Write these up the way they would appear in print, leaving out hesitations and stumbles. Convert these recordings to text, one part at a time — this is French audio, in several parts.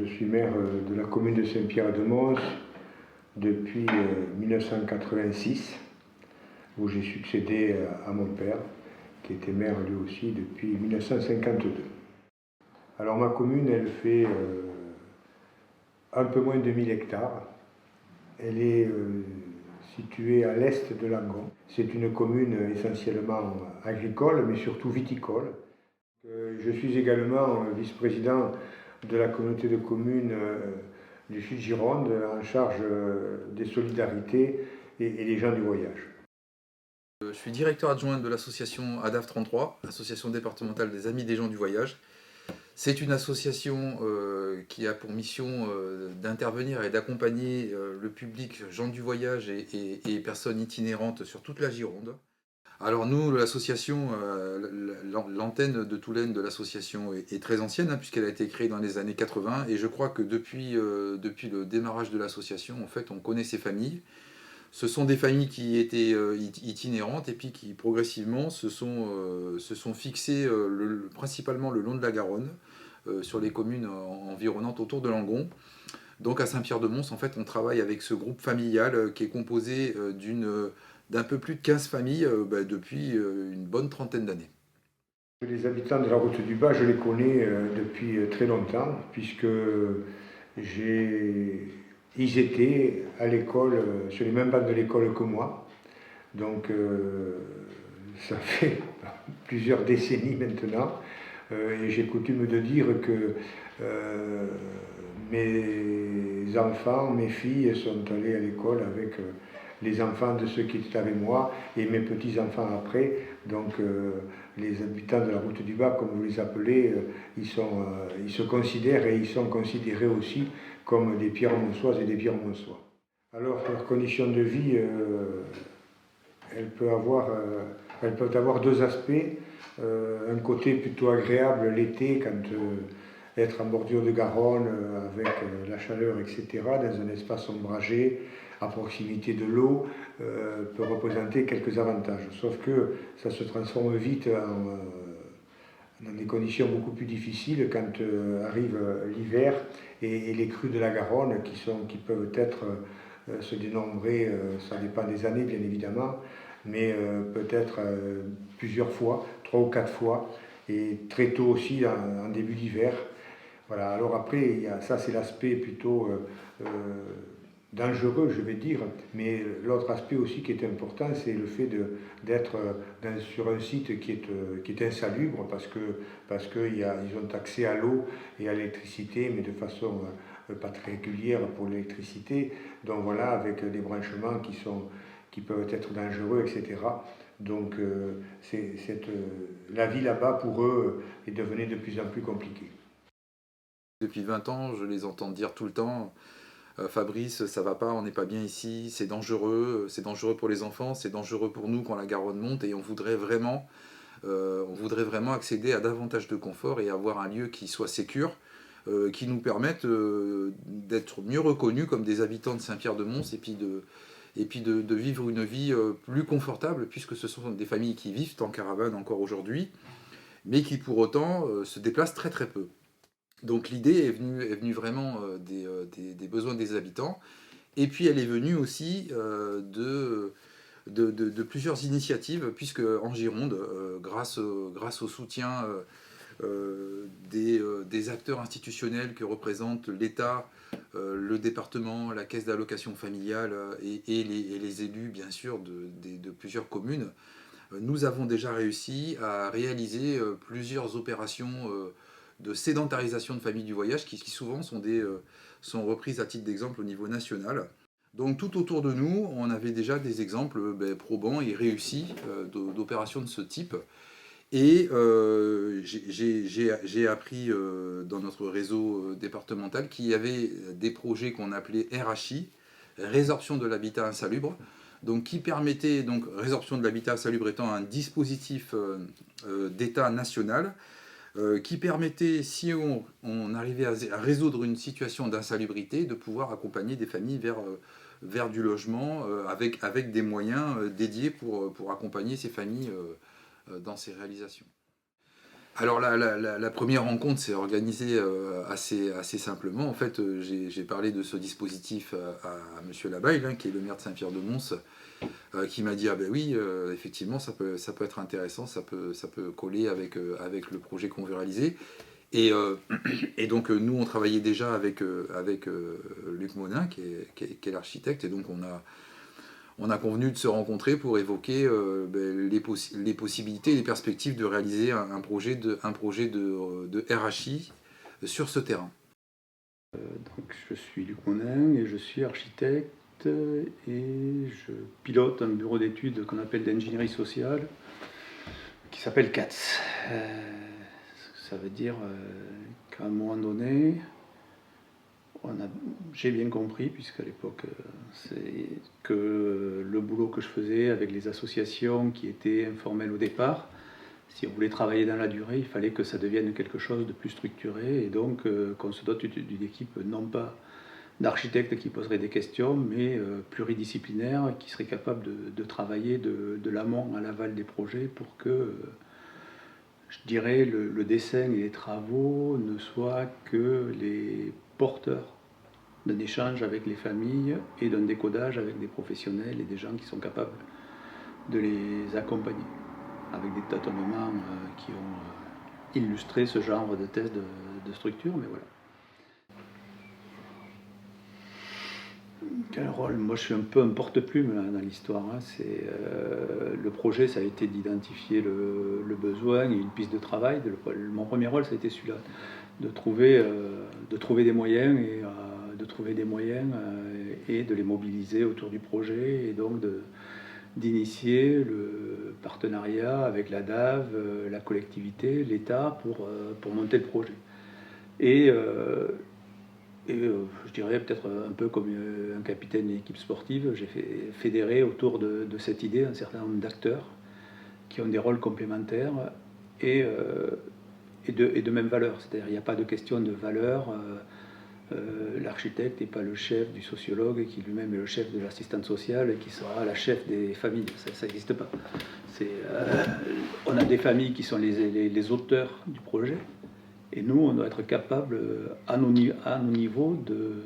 Je suis maire de la commune de Saint-Pierre-de-Mons depuis 1986, où j'ai succédé à mon père, qui était maire lui aussi depuis 1952. Alors ma commune, elle fait un peu moins de 1000 hectares. Elle est située à l'est de Langon. C'est une commune essentiellement agricole, mais surtout viticole. Je suis également vice-président de la communauté de communes du Sud-Gironde, en charge des solidarités et des gens du voyage. Je suis directeur adjoint de l'association ADAF 33, Association départementale des Amis des gens du voyage. C'est une association qui a pour mission d'intervenir et d'accompagner le public gens du voyage et personnes itinérantes sur toute la Gironde. Alors nous, l'association, l'antenne de Toulaine de l'association est très ancienne, hein, puisqu'elle a été créée dans les années 80, et je crois que depuis le démarrage de l'association, en fait, on connaît ces familles. Ce sont des familles qui étaient itinérantes et puis qui progressivement se sont fixées principalement le long de la Garonne, sur les communes environnantes autour de Langon. Donc à Saint-Pierre-de-Mons, en fait, on travaille avec ce groupe familial qui est composé d'un peu plus de 15 familles depuis une bonne trentaine d'années. Les habitants de la route du Bas, je les connais depuis très longtemps, puisque ils étaient à l'école, sur les mêmes bancs de l'école que moi. Donc ça fait plusieurs décennies maintenant. Et j'ai coutume de dire que mes enfants, mes filles sont allés à l'école avec les enfants de ceux qui étaient avec moi et mes petits-enfants après. Donc les habitants de la route du Bas, comme vous les appelez, ils se considèrent et ils sont considérés aussi comme des Pierremontoises et des Pierremontois. Alors leur condition de vie, elles peuvent avoir deux aspects. Un côté plutôt agréable l'été, quand être en bordure de Garonne avec la chaleur, etc., dans un espace ombragé, à proximité de l'eau, peut représenter quelques avantages. Sauf que ça se transforme vite dans des conditions beaucoup plus difficiles quand arrive l'hiver et les crues de la Garonne qui peuvent être se dénombrer, ça dépend des années bien évidemment, mais peut-être plusieurs fois, 3 ou 4 fois, et très tôt aussi en début d'hiver. Voilà, alors après, ça c'est l'aspect plutôt dangereux, je vais dire, mais l'autre aspect aussi qui est important, c'est le fait d'être sur un site qui est insalubre, parce qu'ils ont accès à l'eau et à l'électricité, mais de façon pas très régulière pour l'électricité, donc voilà, avec des branchements qui peuvent être dangereux, etc. Donc la vie là-bas, pour eux, est devenue de plus en plus compliquée. Depuis 20 ans, je les entends dire tout le temps Fabrice, ça va pas, on n'est pas bien ici, c'est dangereux pour les enfants, c'est dangereux pour nous quand la Garonne monte, et on voudrait vraiment accéder à davantage de confort et avoir un lieu qui soit sécure, qui nous permette d'être mieux reconnus comme des habitants de Saint-Pierre-de-Mons, et puis de vivre une vie plus confortable, puisque ce sont des familles qui vivent en caravane encore aujourd'hui, mais qui pour autant se déplacent très très peu. Donc l'idée est venue vraiment des besoins des habitants, et puis elle est venue aussi de plusieurs initiatives, puisque en Gironde, grâce au soutien des acteurs institutionnels que représentent l'État, le département, la caisse d'allocation familiale et les élus bien sûr de plusieurs communes, nous avons déjà réussi à réaliser plusieurs opérations de sédentarisation de familles du voyage qui souvent sont reprises à titre d'exemple au niveau national. Donc tout autour de nous, on avait déjà des exemples probants et réussis d'opérations de ce type. Et j'ai appris dans notre réseau départemental qu'il y avait des projets qu'on appelait RHI, résorption de l'habitat insalubre, donc qui permettait, donc résorption de l'habitat insalubre étant un dispositif d'État national, qui permettait, si on arrivait à résoudre une situation d'insalubrité, de pouvoir accompagner des familles vers du logement avec des moyens dédiés pour accompagner ces familles dans ces réalisations. Alors la première rencontre s'est organisée assez simplement. En fait, j'ai parlé de ce dispositif à Monsieur Labaille, hein, qui est le maire de Saint-Pierre-de-Mons, qui m'a dit ah ben oui, effectivement ça peut être intéressant, ça peut coller avec le projet qu'on veut réaliser. Et, et donc nous on travaillait déjà avec Luc Monin qui est l'architecte, et donc on a convenu de se rencontrer pour évoquer les possibilités et les perspectives de réaliser un projet de RHI sur ce terrain. Donc, je suis Luc Monin et je suis architecte et je pilote un bureau d'études qu'on appelle d'ingénierie sociale qui s'appelle CATS. Ça veut dire qu'à un moment donné, j'ai bien compris, puisqu'à l'époque, c'est que le boulot que je faisais avec les associations qui étaient informelles au départ, si on voulait travailler dans la durée, il fallait que ça devienne quelque chose de plus structuré, et donc qu'on se dote d'une équipe non pas d'architectes qui poseraient des questions, mais pluridisciplinaires qui seraient capables de travailler de l'amont à l'aval des projets pour que, je dirais, le dessin et les travaux ne soient que les porteurs d'un échange avec les familles et d'un décodage avec des professionnels et des gens qui sont capables de les accompagner, avec des tâtonnements qui ont illustré ce genre de test de structure, mais voilà. Quel rôle? Moi, je suis un peu un porte-plume dans l'histoire. Hein. Le projet, ça a été d'identifier le besoin et une piste de travail. Mon premier rôle, ça a été celui-là, de trouver des moyens et de les mobiliser autour du projet, et donc d'initier le partenariat avec la DAV, la collectivité, l'État pour monter le projet. Et je dirais peut-être un peu comme un capitaine d'une équipe sportive, j'ai fédéré autour de cette idée un certain nombre d'acteurs qui ont des rôles complémentaires et de même valeur. C'est-à-dire qu'il n'y a pas de question de valeur. L'architecte n'est pas le chef du sociologue qui lui-même est le chef de l'assistante sociale et qui sera la chef des familles. Ça n'existe pas. On a des familles qui sont les auteurs du projet. Et nous, on doit être capable, à nos niveaux, de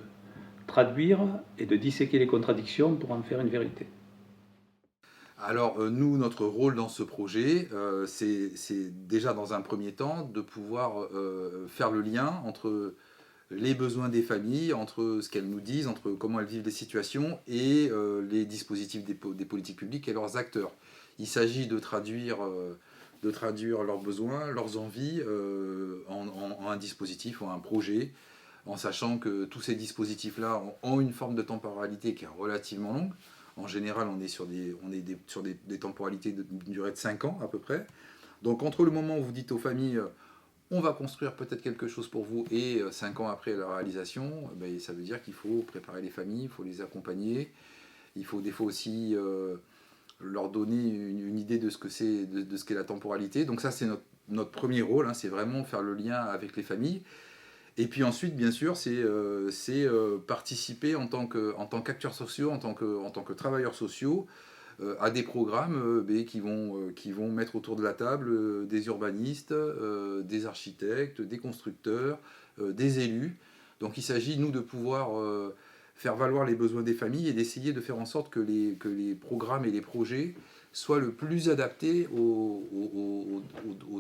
traduire et de disséquer les contradictions pour en faire une vérité. Alors nous, notre rôle dans ce projet, c'est déjà dans un premier temps de pouvoir faire le lien entre les besoins des familles, entre ce qu'elles nous disent, entre comment elles vivent les situations et les dispositifs des politiques publiques et leurs acteurs. Il s'agit de traduire leurs besoins, leurs envies en un dispositif ou un projet, en sachant que tous ces dispositifs-là ont une forme de temporalité qui est relativement longue. En général, on est sur des temporalités d'une durée de 5 ans à peu près. Donc entre le moment où vous dites aux familles on va construire peut-être quelque chose pour vous, et 5 ans après la réalisation, ça veut dire qu'il faut préparer les familles, il faut les accompagner, il faut des fois aussi leur donner une idée de ce que c'est, de ce qu'est la temporalité. Donc ça, c'est notre premier rôle, hein, c'est vraiment faire le lien avec les familles. Et puis ensuite, bien sûr, c'est participer en tant qu'acteurs sociaux, en tant que travailleurs sociaux, à des programmes qui vont mettre autour de la table des urbanistes, des architectes, des constructeurs, des élus. Donc il s'agit, nous, de pouvoir faire valoir les besoins des familles et d'essayer de faire en sorte que les programmes et les projets soient le plus adaptés aux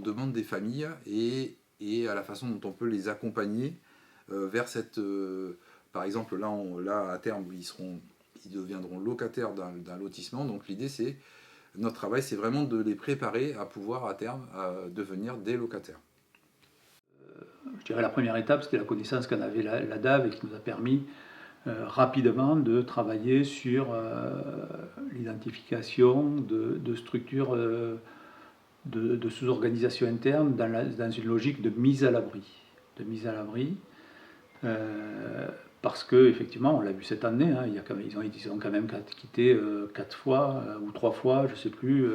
demandes des familles et à la façon dont on peut les accompagner vers cette... par exemple, là, à terme, ils deviendront locataires d'un lotissement. Donc l'idée, notre travail, c'est vraiment de les préparer à pouvoir, à terme, devenir des locataires. Je dirais la première étape, c'était la connaissance qu'en avait la DAV et qui nous a permis rapidement de travailler sur l'identification de structures de sous-organisation interne dans une logique de mise à l'abri. Parce que effectivement, on l'a vu cette année, hein, ils ont quand même quitté 4 fois ou 3 fois, je ne sais plus,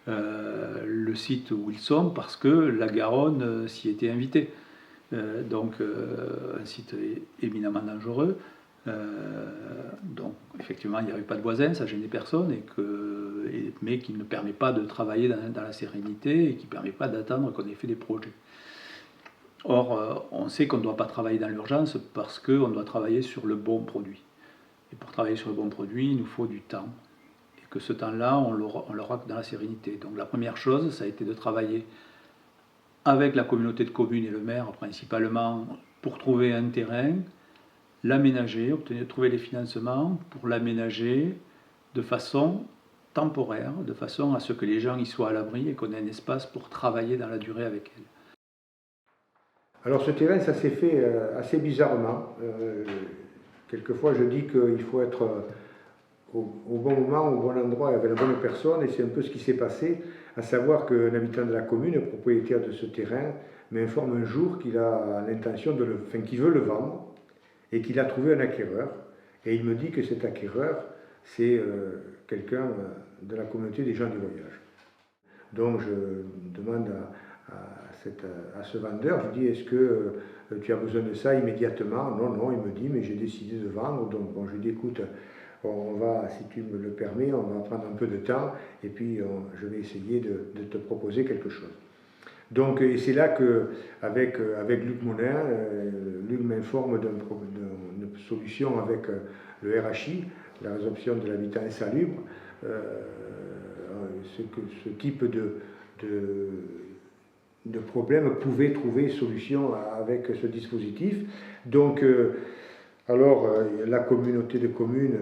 le site où ils sont, parce que la Garonne s'y était invitée. Donc un site éminemment dangereux. Donc effectivement il n'y avait pas de voisins, ça gênait personne, mais qui ne permet pas de travailler dans la sérénité et qui ne permet pas d'attendre qu'on ait fait des projets. Or, on sait qu'on ne doit pas travailler dans l'urgence parce qu'on doit travailler sur le bon produit. Et pour travailler sur le bon produit, il nous faut du temps. Et que ce temps-là, on l'aura dans la sérénité. Donc la première chose, ça a été de travailler avec la communauté de communes et le maire principalement pour trouver un terrain, l'aménager, trouver les financements pour l'aménager de façon temporaire, de façon à ce que les gens y soient à l'abri et qu'on ait un espace pour travailler dans la durée avec elles. Alors ce terrain, ça s'est fait assez bizarrement. Quelquefois, je dis qu'il faut être au bon moment, au bon endroit, avec la bonne personne, et c'est un peu ce qui s'est passé, à savoir qu'un habitant de la commune, propriétaire de ce terrain, m'informe un jour qu'il a l'intention qu'il veut le vendre, et qu'il a trouvé un acquéreur. Et il me dit que cet acquéreur, c'est quelqu'un de la communauté des gens du voyage. Donc je demande à ce vendeur, je dis, est-ce que tu as besoin de ça immédiatement? Non, il me dit, mais j'ai décidé de vendre. Donc bon, je lui dis, écoute, on va, si tu me le permets, on va prendre un peu de temps, et puis je vais essayer de te proposer quelque chose. Donc, et c'est là qu'avec Luc Moulin, Luc m'informe d'une solution avec le RHI, la résorption de l'habitat insalubre, ce type de problème pouvait trouver solution avec ce dispositif. Donc, la communauté de communes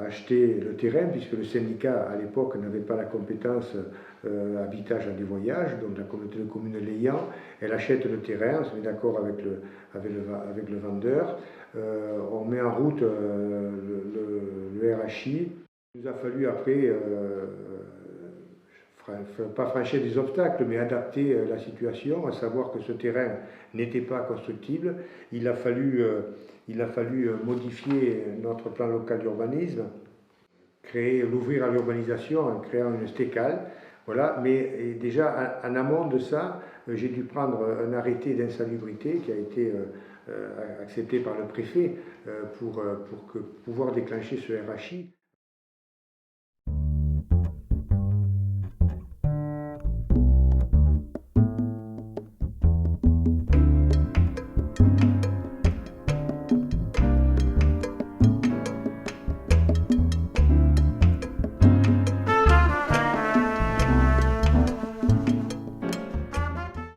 a acheté le terrain, puisque le syndicat, à l'époque, n'avait pas la compétence habitat gens du voyage, donc la communauté de communes l'ayant, elle achète le terrain, on se met d'accord avec le vendeur, on met en route le RHI. Il nous a fallu après pas franchir des obstacles, mais adapter la situation, à savoir que ce terrain n'était pas constructible. Il a fallu modifier notre plan local d'urbanisme, l'ouvrir à l'urbanisation en créant une STECAL. Voilà, mais déjà en amont de ça, j'ai dû prendre un arrêté d'insalubrité qui a été accepté par le préfet pour pouvoir déclencher ce RHI.